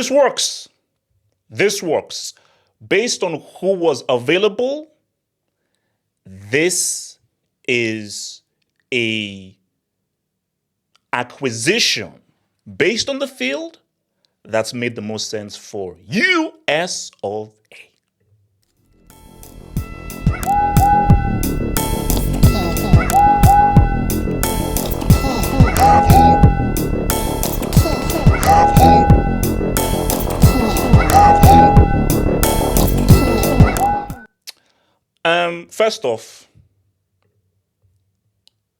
This works. This works. Based on who was available, this is a acquisition based on the field that's made the most sense for US of A. First off,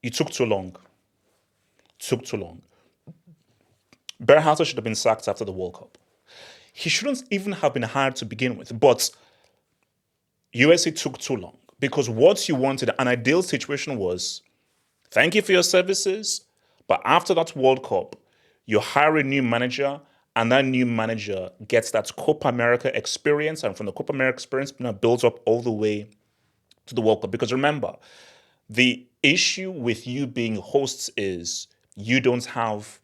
you took too long. Took too long. Berhalter should have been sacked after the World Cup. He shouldn't even have been hired to begin with, but USA took too long because what you wanted, an ideal situation was, thank you for your services, but after that World Cup, you hire a new manager and that new manager gets that Copa America experience, and from the Copa America experience, builds up all the way to the World Cup. Because remember, the issue with you being hosts is you don't have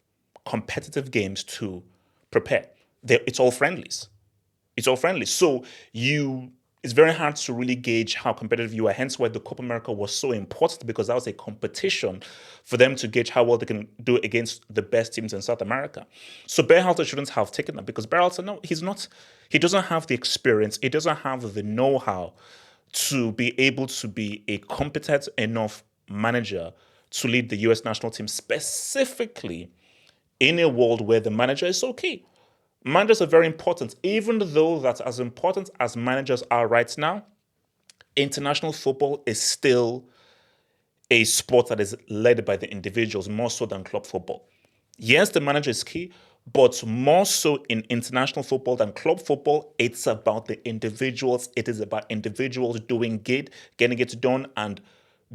competitive games to prepare. It's all friendlies. It's all friendly. So it's very hard to really gauge how competitive you are. Hence why the Copa America was so important, because that was a competition for them to gauge how well they can do against the best teams in South America. So Berhalter shouldn't have taken that, because Berhalter, no, he doesn't have the experience. He doesn't have the know-how to be able to be a competent enough manager to lead the US national team, specifically in a world where the manager is so key. Managers are very important, even though that as important as managers are right now, international football is still a sport that is led by the individuals more so than club football. Yes, the manager is key, but more so in international football than club football, it's about the individuals. It is about individuals doing good, getting it done, and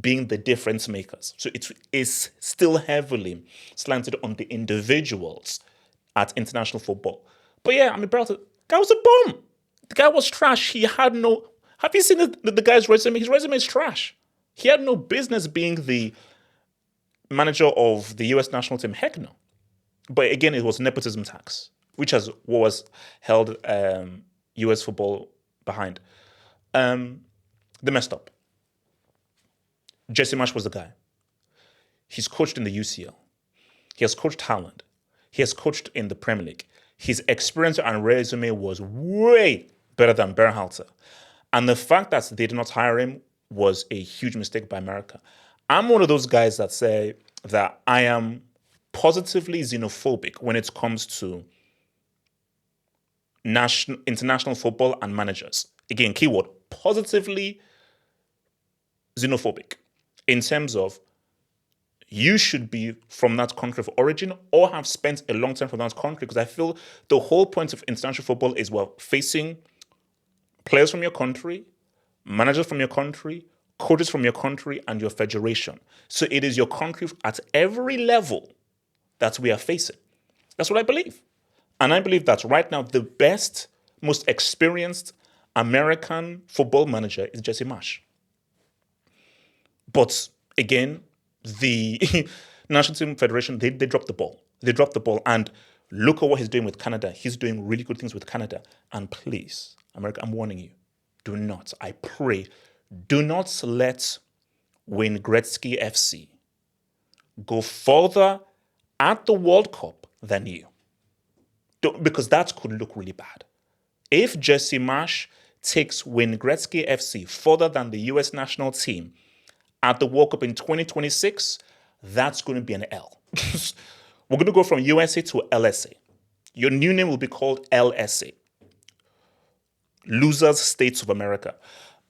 being the difference makers. So it is still heavily slanted on the individuals at international football. But yeah, Berhalter, guy was a bum. The guy was trash. He had no... Have you seen the guy's resume? His resume is trash. He had no business being the manager of the US national team. Heck no. But again, it was nepotism tax, which was held US football behind. They messed up. Jesse Marsh was the guy. He's coached in the UCL. He has coached Haaland. He has coached in the Premier League. His experience and resume was way better than Berhalter. And the fact that they did not hire him was a huge mistake by America. I'm one of those guys that say that I am positively xenophobic when it comes to international football and managers. Again, keyword, positively xenophobic, in terms of you should be from that country of origin or have spent a long time from that country, because I feel the whole point of international football is we're facing players from your country, managers from your country, coaches from your country, and your federation. So it is your country at every level that we are facing. That's what I believe. And I believe that right now the best, most experienced American football manager is Jesse Marsh. But again, the National Team Federation, they dropped the ball. They dropped the ball. And look at what he's doing with Canada. He's doing really good things with Canada. And please, America, I'm warning you, do not, I pray, do not let Wayne Gretzky FC go further at the World Cup than you. Because that could look really bad. If Jesse Marsh takes Wayne Gretzky FC further than the US national team at the World Cup in 2026, that's going to be an L. We're going to go from USA to LSA. Your new name will be called LSA. Losers States of America.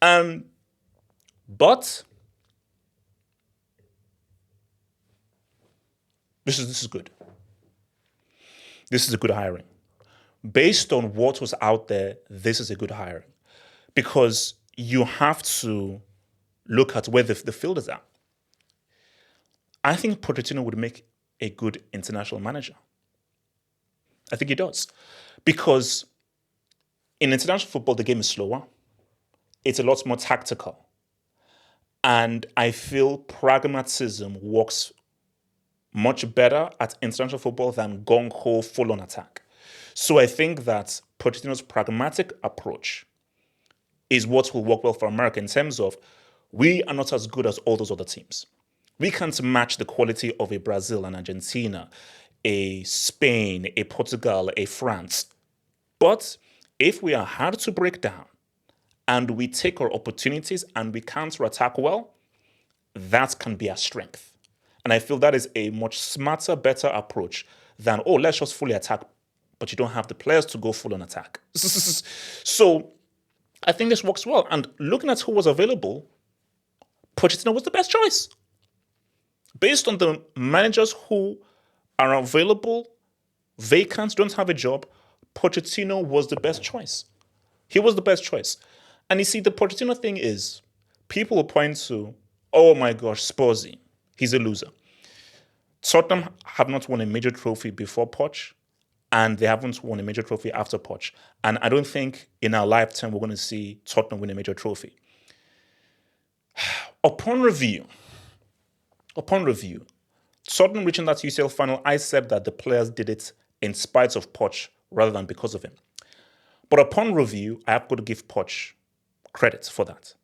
But this is good. This is a good hiring. Based on what was out there, this is a good hiring. Because you have to look at where the field is at. I think Pochettino would make a good international manager. I think he does. Because in international football, the game is slower. It's a lot more tactical. And I feel pragmatism works much better at international football than gung-ho full-on attack. So I think that Pochettino's pragmatic approach is what will work well for America in terms of we are not as good as all those other teams. We can't match the quality of a Brazil, an Argentina, a Spain, a Portugal, a France. But if we are hard to break down and we take our opportunities and we counter-attack well, that can be our strength. And I feel that is a much smarter, better approach than, oh, let's just fully attack, but you don't have the players to go full on attack. So I think this works well. And looking at who was available, Pochettino was the best choice. Based on the managers who are available, vacant, don't have a job, Pochettino was the best choice. He was the best choice. And you see, the Pochettino thing is, people will point to, oh my gosh, Spursy, he's a loser. Tottenham have not won a major trophy before Poch, and they haven't won a major trophy after Poch. And I don't think in our lifetime we're going to see Tottenham win a major trophy. Upon review, Tottenham reaching that UCL final, I said that the players did it in spite of Poch rather than because of him. But upon review, I have got to give Poch credit for that.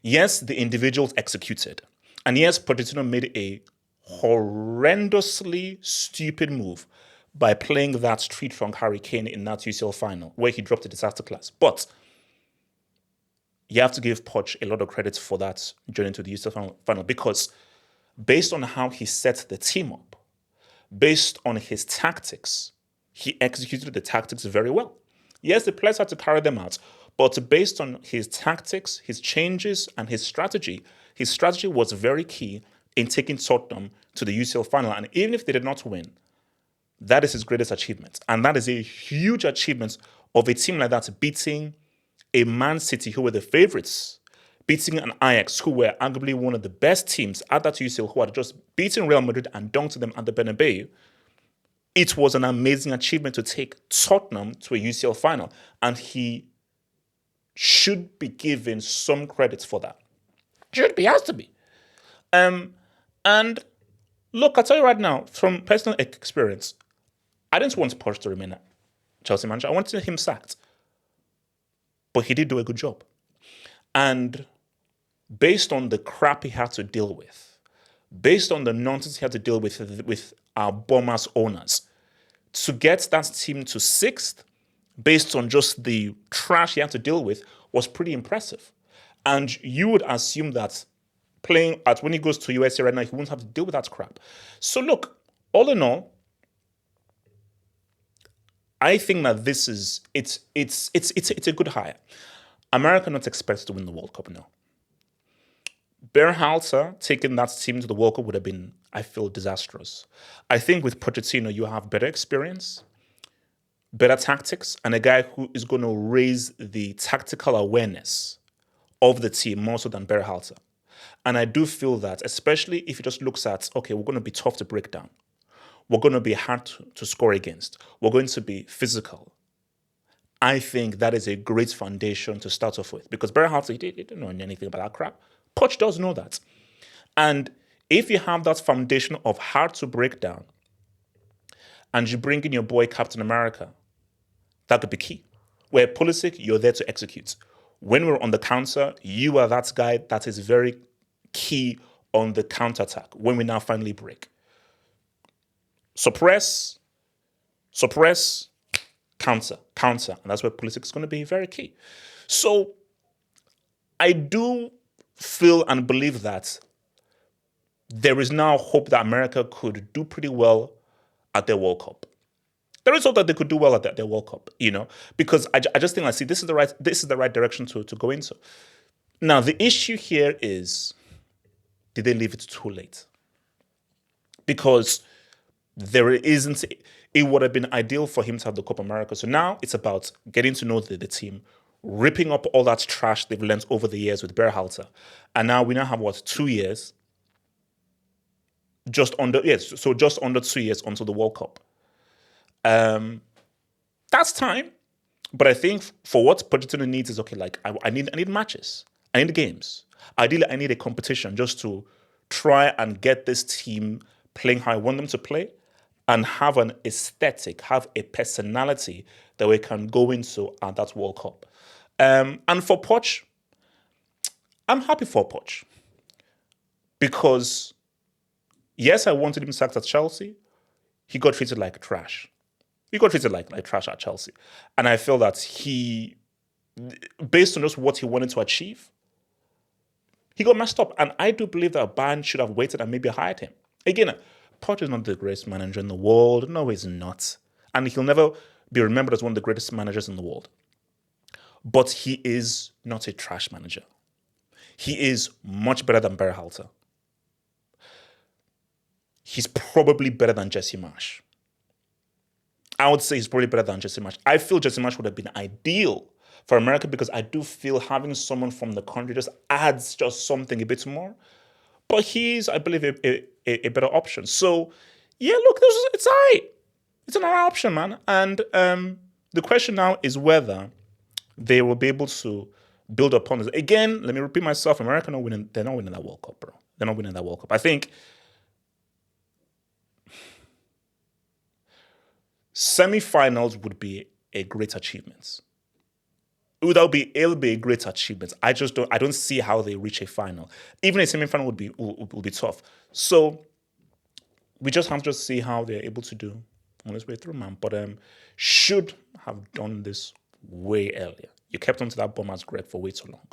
Yes, the individuals executed. And yes, Pochettino made a horrendously stupid move by playing that street-drunk Harry Kane in that UCL final, where he dropped a disaster class. But you have to give Poch a lot of credit for that journey to the UCL final because based on how he set the team up, based on his tactics, he executed the tactics very well. Yes, the players had to carry them out, but based on his tactics, his changes, and his strategy was very key in taking Tottenham to the UCL final. And even if they did not win, that is his greatest achievement. And that is a huge achievement of a team like that beating a Man City who were the favourites, beating an Ajax who were arguably one of the best teams at that UCL who had just beaten Real Madrid and dunked them at the Bernabeu. It was an amazing achievement to take Tottenham to a UCL final. And he should be given some credit for that. Should be, has to be. And look, I'll tell you right now, from personal experience, I didn't want Poch to remain at Chelsea manager. I wanted him sacked. But he did do a good job. And based on the crap he had to deal with, based on the nonsense he had to deal with our Bournemouth owners, to get that team to 6th, based on just the trash he had to deal with, was pretty impressive. And you would assume that playing at when he goes to USA right now, he won't have to deal with that crap. So look, all in all, I think that this is it's a good hire. America not expected to win the World Cup, no. Berhalter taking that team to the World Cup would have been, I feel, disastrous. I think with Pochettino, you have better experience, better tactics, and a guy who is going to raise the tactical awareness of the team more so than Berhalter. And I do feel that, especially if he just looks at, okay, we're going to be tough to break down. We're going to be hard to score against. We're going to be physical. I think that is a great foundation to start off with. Because Berhalter, he didn't know anything about that crap. Poch does know that. And if you have that foundation of hard to break down, and you bring in your boy Captain America, that could be key. Where Pulisic, you're there to execute. When we're on the counter, you are that guy that is very key on the counter-attack when we now finally break. Suppress, counter. And that's where Pulisic is going to be very key. So I do feel and believe that there is now hope that America could do pretty well at their World Cup. There is hope that they could do well at their World Cup, because I just think, this is the right direction to go into. Now, the issue here is, did they leave it too late? Because it would have been ideal for him to have the Copa America. So now it's about getting to know the team, ripping up all that trash they've learned over the years with Berhalter. And now we have, 2 years? Just under 2 years until the World Cup. That's time. But I think for what Pochettino needs is, I need matches. I need games. Ideally, I need a competition just to try and get this team playing how I want them to play and have an aesthetic, have a personality that we can go into at that World Cup. And for Poch, I'm happy for Poch because, yes, I wanted him sacked at Chelsea. He got treated like trash. He got treated like trash at Chelsea. And I feel that he, based on just what he wanted to achieve, he got messed up. And I do believe that Bayern should have waited and maybe hired him. Again, Poch is not the greatest manager in the world. No, he's not. And he'll never be remembered as one of the greatest managers in the world. But he is not a trash manager. He is much better than Berhalter. He's probably better than Jesse Marsh. I would say he's probably better than Jesse Marsh. I feel Jesse Marsh would have been ideal for America because I do feel having someone from the country just adds just something a bit more. But he's, I believe, a better option. So, yeah, look, it's all right. It's another option, man. And the question now is whether they will be able to build upon this. Again, let me repeat myself. America they're not winning that World Cup, bro. They're not winning that World Cup. I think semi-finals would be a great achievement. It'll be a great achievement. I don't see how they reach a final. Even a semi-final would be tough. So we just have to see how they're able to do on this way through, man. But should have done this way earlier. You kept on to that bum ass Greg for way too long.